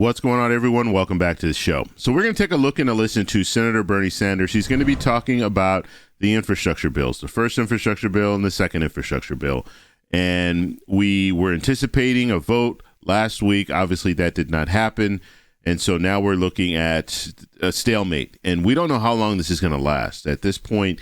What's going on, everyone? Welcome back to the show. So we're going to take a look and a listen to Senator Bernie Sanders. He's going to be talking about the infrastructure bills, the first infrastructure bill and the second infrastructure bill. And we were anticipating a vote last week. Obviously, that did not happen. And so now we're looking at a stalemate. And we don't know how long this is going to last. At this point,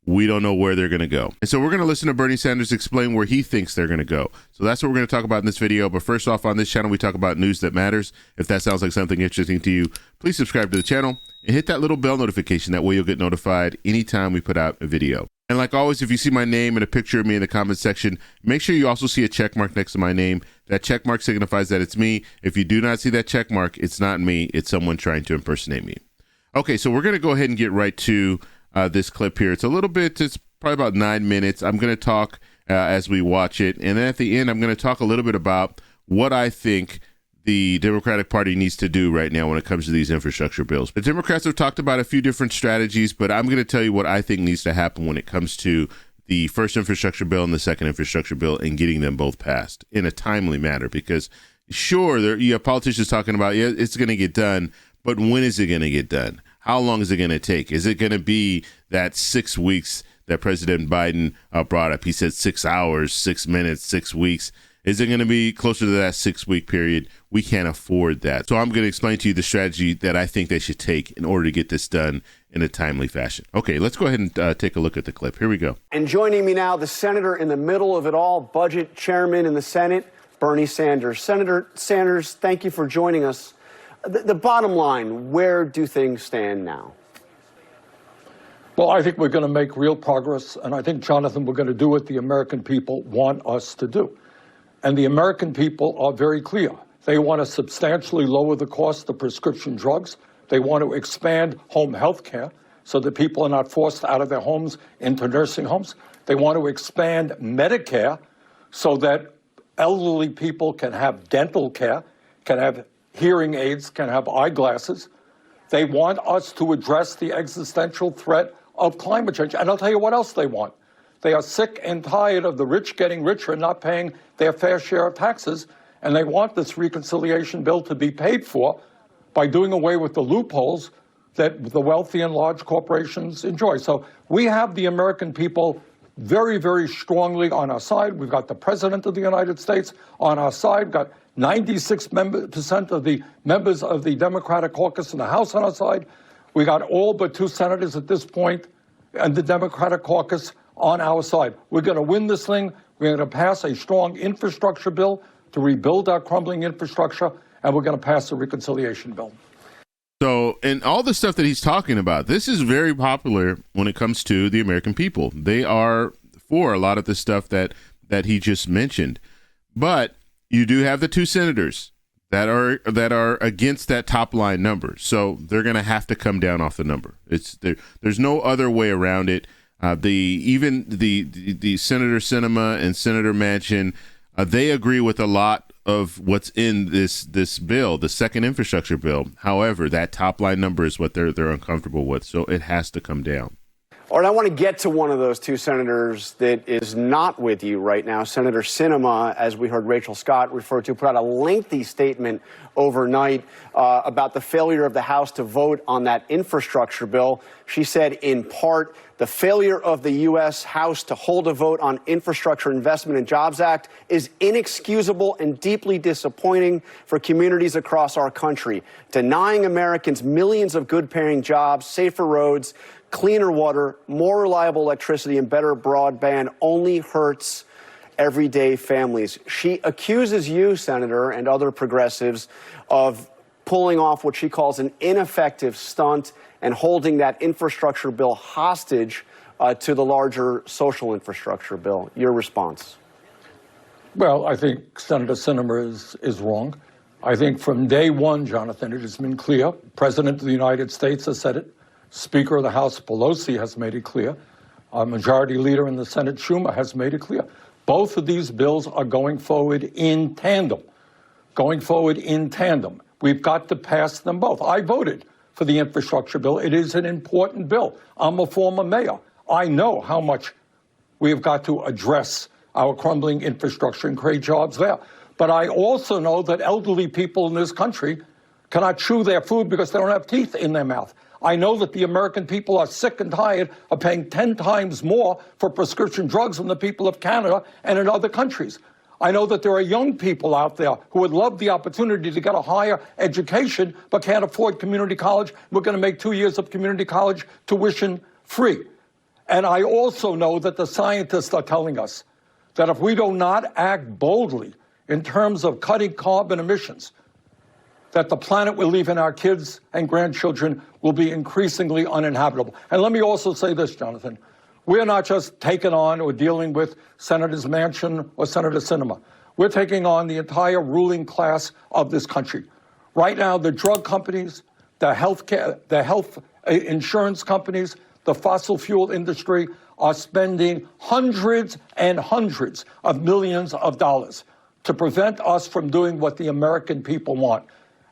we don't know where they're going to go. And so we're going to listen to Bernie Sanders explain where he thinks they're going to go. So that's what we're going to talk about in this video. But first off, on this channel, we talk about news that matters. If that sounds like something interesting to you, please subscribe to the channel and hit that little bell notification. That way you'll get notified anytime we put out a video. And like always, if you see my name and a picture of me in the comment section, make sure you also see a check mark next to my name. That check mark signifies that it's me. If you do not see that check mark, it's not me. It's someone trying to impersonate me. Okay, so we're going to go ahead and get right to this clip here. It's probably about 9 minutes. I'm going to talk as we watch it. And then at the end, I'm going to talk a little bit about what I think the Democratic Party needs to do right now when it comes to these infrastructure bills. The Democrats have talked about a few different strategies, but I'm going to tell you what I think needs to happen when it comes to the first infrastructure bill and the second infrastructure bill and getting them both passed in a timely manner. Because sure, you have politicians talking about, yeah, it's going to get done, but when is it going to get done? How long is it going to take? Is it going to be that 6 weeks that President Biden brought up? He said 6 hours, 6 minutes, 6 weeks. Is it going to be closer to that 6 week period? We can't afford that. So I'm going to explain to you the strategy that I think they should take in order to get this done in a timely fashion. Okay, let's go ahead and take a look at the clip. Here we go. And joining me now, the senator in the middle of it all, budget chairman in the Senate, Bernie Sanders. Senator Sanders, thank you for joining us. The bottom line, where do things stand now? Well, I think we're going to make real progress, and I think, Jonathan, we're going to do what the American people want us to do. And the American people are very clear. They want to substantially lower the cost of prescription drugs. They want to expand home health care so that people are not forced out of their homes into nursing homes. They want to expand Medicare so that elderly people can have dental care, can have hearing aids, can have eyeglasses. They want us to address the existential threat of climate change. And I'll tell you what else they want. They are sick and tired of the rich getting richer and not paying their fair share of taxes. And they want this reconciliation bill to be paid for by doing away with the loopholes that the wealthy and large corporations enjoy. So we have the American people very, very strongly on our side. We've got the President of the United States on our side. We've got 96% of the members of the Democratic caucus in the House on our side. We got all but 2 senators at this point and the Democratic caucus on our side. We're going to win this thing. We're going to pass a strong infrastructure bill to rebuild our crumbling infrastructure, and we're going to pass a reconciliation bill. So, and all the stuff that he's talking about, this is very popular when it comes to the American people. They are for a lot of the stuff that he just mentioned. But you do have the 2 senators that are against that top line number. So they're going to have to come down off the number. There's no other way around it. Even the Senator Sinema and Senator Manchin, they agree with a lot of what's in this bill, the second infrastructure bill. However, that top line number is what they're uncomfortable with. So it has to come down. All right, I want to get to one of those 2 senators that is not with you right now. Senator Sinema, as we heard Rachel Scott refer to, put out a lengthy statement overnight about the failure of the House to vote on that infrastructure bill. She said, in part, the failure of the U.S. House to hold a vote on Infrastructure Investment and Jobs Act is inexcusable and deeply disappointing for communities across our country. Denying Americans millions of good-paying jobs, safer roads, cleaner water, more reliable electricity, and better broadband only hurts everyday families. She accuses you, Senator, and other progressives of pulling off what she calls an ineffective stunt and holding that infrastructure bill hostage to the larger social infrastructure bill. Your response? Well, I think Senator Sinema is wrong. I think from day one, Jonathan, it has been clear. President of the United States has said it. Speaker of the House Pelosi has made it clear. Our Majority Leader in the Senate, Schumer, has made it clear. Both of these bills are going forward in tandem. Going forward in tandem. We've got to pass them both. I voted for the infrastructure bill. It is an important bill. I'm a former mayor. I know how much we have got to address our crumbling infrastructure and create jobs there. But I also know that elderly people in this country cannot chew their food because they don't have teeth in their mouth. I know that the American people are sick and tired of paying 10 times more for prescription drugs than the people of Canada and in other countries. I know that there are young people out there who would love the opportunity to get a higher education but can't afford community college. We're going to make 2 years of community college tuition free. And I also know that the scientists are telling us that if we do not act boldly in terms of cutting carbon emissions, that the planet we're leaving our kids and grandchildren will be increasingly uninhabitable. And let me also say this, Jonathan. We're not just taking on or dealing with Senators Manchin or Senator Sinema. We're taking on the entire ruling class of this country. Right now, the drug companies, the health insurance companies, the fossil fuel industry are spending hundreds and hundreds of millions of dollars to prevent us from doing what the American people want.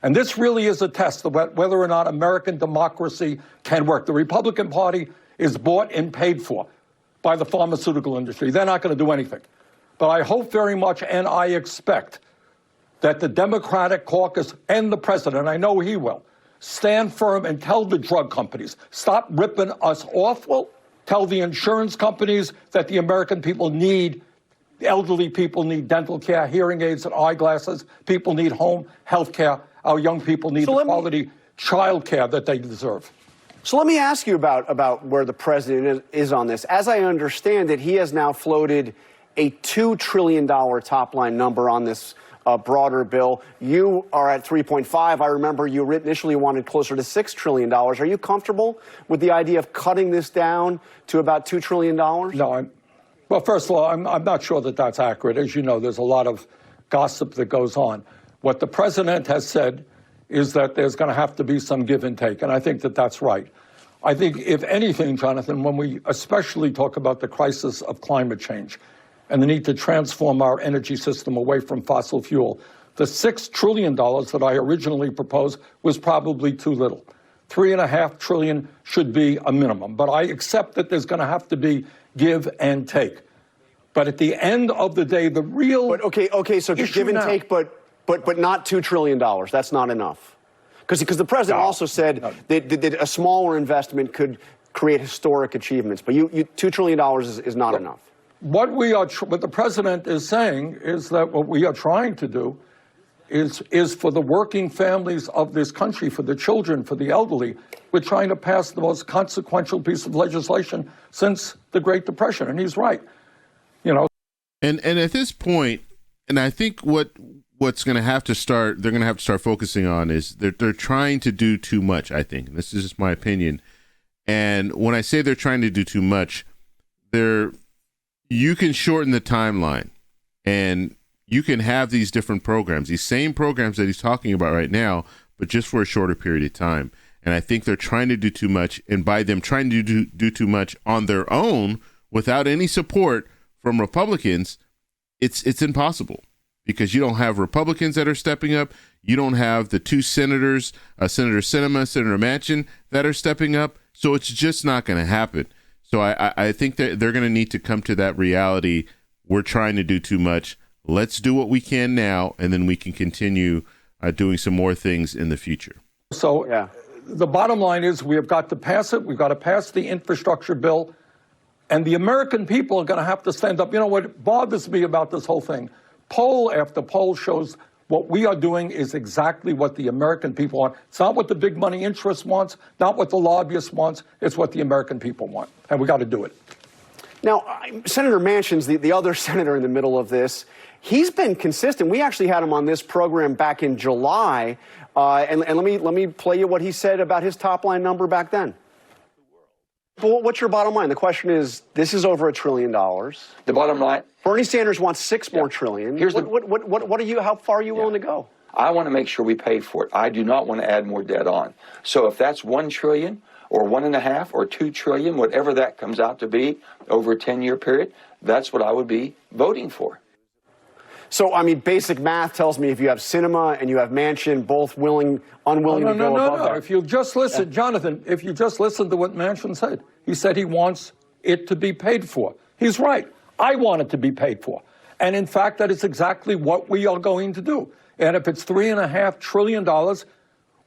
And this really is a test of whether or not American democracy can work. The Republican Party is bought and paid for by the pharmaceutical industry. They're not going to do anything. But I hope very much, and I expect, that the Democratic caucus and the president, I know he will, stand firm and tell the drug companies, stop ripping us off. Well, tell the insurance companies that the American people need, elderly people need dental care, hearing aids and eyeglasses, people need home health care, our young people need the quality child care that they deserve. So let me ask you about where the president is on this. As I understand it, he has now floated a $2 trillion top-line number on this broader bill. You are at 3.5. I remember you initially wanted closer to $6 trillion. Are you comfortable with the idea of cutting this down to about $2 trillion? No, well, first of all, I'm not sure that that's accurate. As you know, there's a lot of gossip that goes on. What the president has said is that there's going to have to be some give and take, and I think that that's right. I think, if anything, Jonathan, when we especially talk about the crisis of climate change and the need to transform our energy system away from fossil fuel, the $6 trillion that I originally proposed was probably too little. $3.5 trillion should be a minimum, but I accept that there's going to have to be give and take. But at the end of the day, the real okay, so give and take, but not $2 trillion. That's not enough. Because the president also said that a smaller investment could create historic achievements. But $2 trillion is not enough. What the president is saying is that what we are trying to do is for the working families of this country, for the children, for the elderly, we're trying to pass the most consequential piece of legislation since the Great Depression. And he's right. You know. And at this point, and I think what's going to have to start, they're going to have to start focusing on is they're trying to do too much, I think. And this is just my opinion. And when I say they're trying to do too much, you can shorten the timeline and you can have these different programs, these same programs that he's talking about right now, but just for a shorter period of time. And I think they're trying to do too much. And by them trying to do too much on their own without any support from Republicans, it's impossible. Because you don't have Republicans that are stepping up. You don't have the two senators, Senator Sinema, Senator Manchin, that are stepping up. So it's just not going to happen. So I think that they're going to need to come to that reality. We're trying to do too much. Let's do what we can now, and then we can continue doing some more things in the future. So the bottom line is we have got to pass it. We've got to pass the infrastructure bill. And the American people are going to have to stand up. You know what bothers me about this whole thing? Poll after poll shows what we are doing is exactly what the American people want. It's not what the big money interest wants, not what the lobbyists wants. It's what the American people want, and we got to do it. Now, Senator Manchin's the other senator in the middle of this. He's been consistent. We actually had him on this program back in July, and let me play you what he said about his top line number back then. But what's your bottom line? The question is, this is over $1 trillion. The bottom line. Bernie Sanders wants $6 more trillion. Here's what are you? How far are you willing to go? I want to make sure we pay for it. I do not want to add more debt on. So if that's $1 trillion or 1.5 or 2 trillion, whatever that comes out to be over a 10-year period, that's what I would be voting for. So, I mean, basic math tells me if you have Sinema and you have Manchin, both unwilling to go above that. If you just listen, Jonathan, if you just listen to what Manchin said, he said he wants it to be paid for. He's right. I want it to be paid for. And in fact, that is exactly what we are going to do. And if it's $3.5 trillion,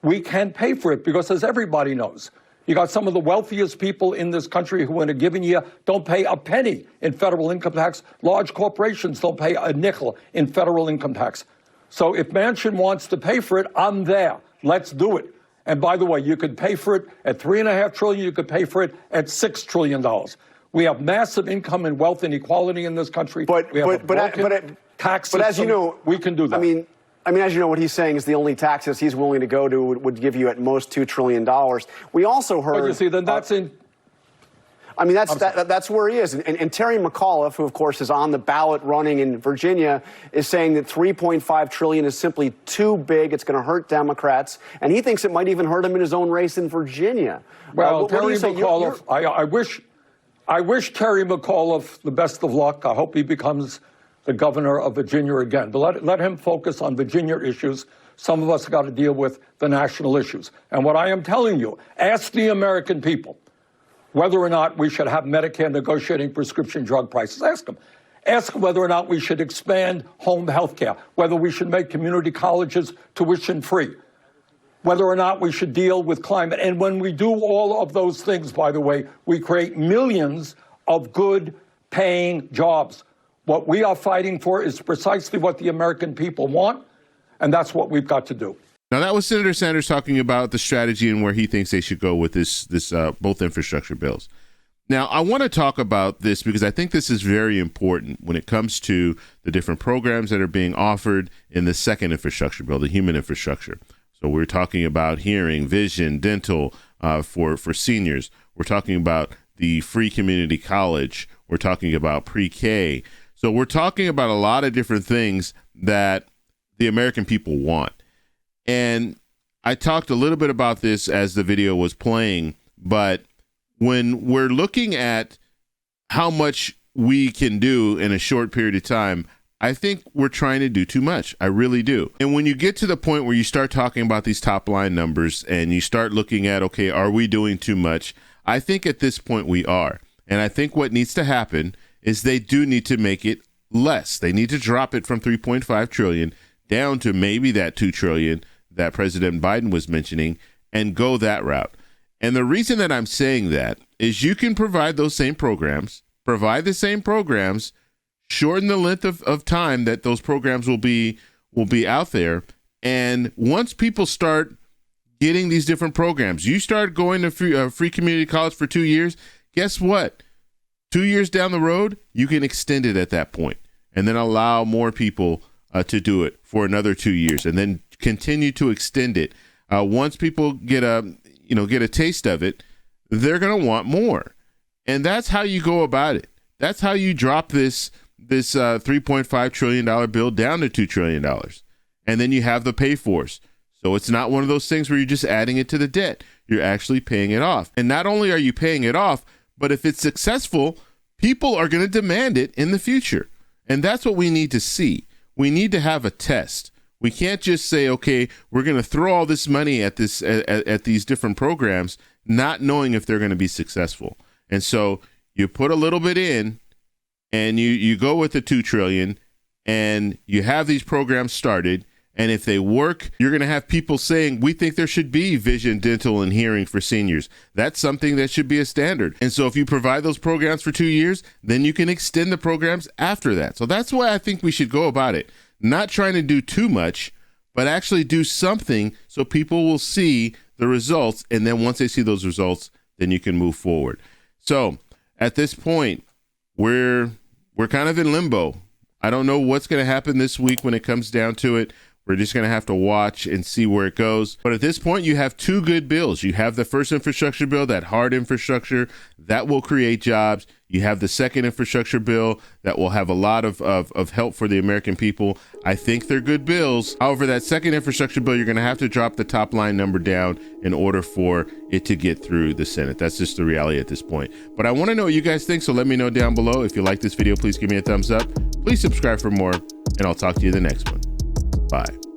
we can't pay for it because, as everybody knows, you got some of the wealthiest people in this country who in a given year don't pay a penny in federal income tax. Large corporations don't pay a nickel in federal income tax. So if Manchin wants to pay for it, I'm there. Let's do it. And by the way, you could pay for it at $3.5 trillion. You could pay for it at $6 trillion. We have massive income and wealth inequality in this country. But tax system. As you know, we can do that. I mean, as you know, what he's saying is the only taxes he's willing to go to would give you at most $2 trillion. We also heard. But you see, then that's in. I mean, that's where he is. And Terry McAuliffe, who, of course, is on the ballot running in Virginia, is saying that $3.5 trillion is simply too big. It's going to hurt Democrats. And he thinks it might even hurt him in his own race in Virginia. Well, Terry McAuliffe, I wish Terry McAuliffe the best of luck. I hope he becomes the governor of Virginia again. But let him focus on Virginia issues. Some of us have got to deal with the national issues. And what I am telling you, ask the American people whether or not we should have Medicare negotiating prescription drug prices. Ask them. Ask whether or not we should expand home health care, whether we should make community colleges tuition-free, whether or not we should deal with climate. And when we do all of those things, by the way, we create millions of good-paying jobs. What we are fighting for is precisely what the American people want, and that's what we've got to do. Now, that was Senator Sanders talking about the strategy and where he thinks they should go with this both infrastructure bills. Now, I want to talk about this because I think this is very important when it comes to the different programs that are being offered in the second infrastructure bill, the human infrastructure. So we're talking about hearing, vision, dental for seniors. We're talking about the free community college. We're talking about pre-K. So we're talking about a lot of different things that the American people want. And I talked a little bit about this as the video was playing, but when we're looking at how much we can do in a short period of time, I think we're trying to do too much. I really do. And when you get to the point where you start talking about these top line numbers and you start looking at, okay, are we doing too much? I think at this point we are. And I think what needs to happen is they do need to make it less. They need to drop it from 3.5 trillion down to maybe that 2 trillion that President Biden was mentioning and go that route. And the reason that I'm saying that is you can provide those same programs, provide the same programs, shorten the length of time that those programs will be out there. And once people start getting these different programs, you start going to free community college for 2 years, guess what? 2 years down the road, you can extend it at that point and then allow more people to do it for another 2 years and then continue to extend it. Once people get a taste of it, they're going to want more. And that's how you go about it. That's how you drop this $3.5 trillion bill down to $2 trillion. And then you have the pay force. So it's not one of those things where you're just adding it to the debt. You're actually paying it off. And not only are you paying it off, but if it's successful, people are going to demand it in the future. And that's what we need to see. We need to have a test. We can't just say, okay, we're going to throw all this money at these different programs, not knowing if they're going to be successful. And so you put a little bit in and you go with the 2 trillion and you have these programs started. And if they work, you're going to have people saying, we think there should be vision, dental, and hearing for seniors. That's something that should be a standard. And so if you provide those programs for 2 years, then you can extend the programs after that. So that's why I think we should go about it. Not trying to do too much, but actually do something so people will see the results. And then once they see those results, then you can move forward. So at this point, we're kind of in limbo. I don't know what's going to happen this week when it comes down to it. We're just going to have to watch and see where it goes. But at this point, you have two good bills. You have the first infrastructure bill, that hard infrastructure that will create jobs. You have the second infrastructure bill that will have a lot of help for the American people. I think they're good bills. However, that second infrastructure bill, you're going to have to drop the top line number down in order for it to get through the Senate. That's just the reality at this point. But I want to know what you guys think, so let me know down below. If you like this video, please give me a thumbs up. Please subscribe for more, and I'll talk to you in the next one. Bye.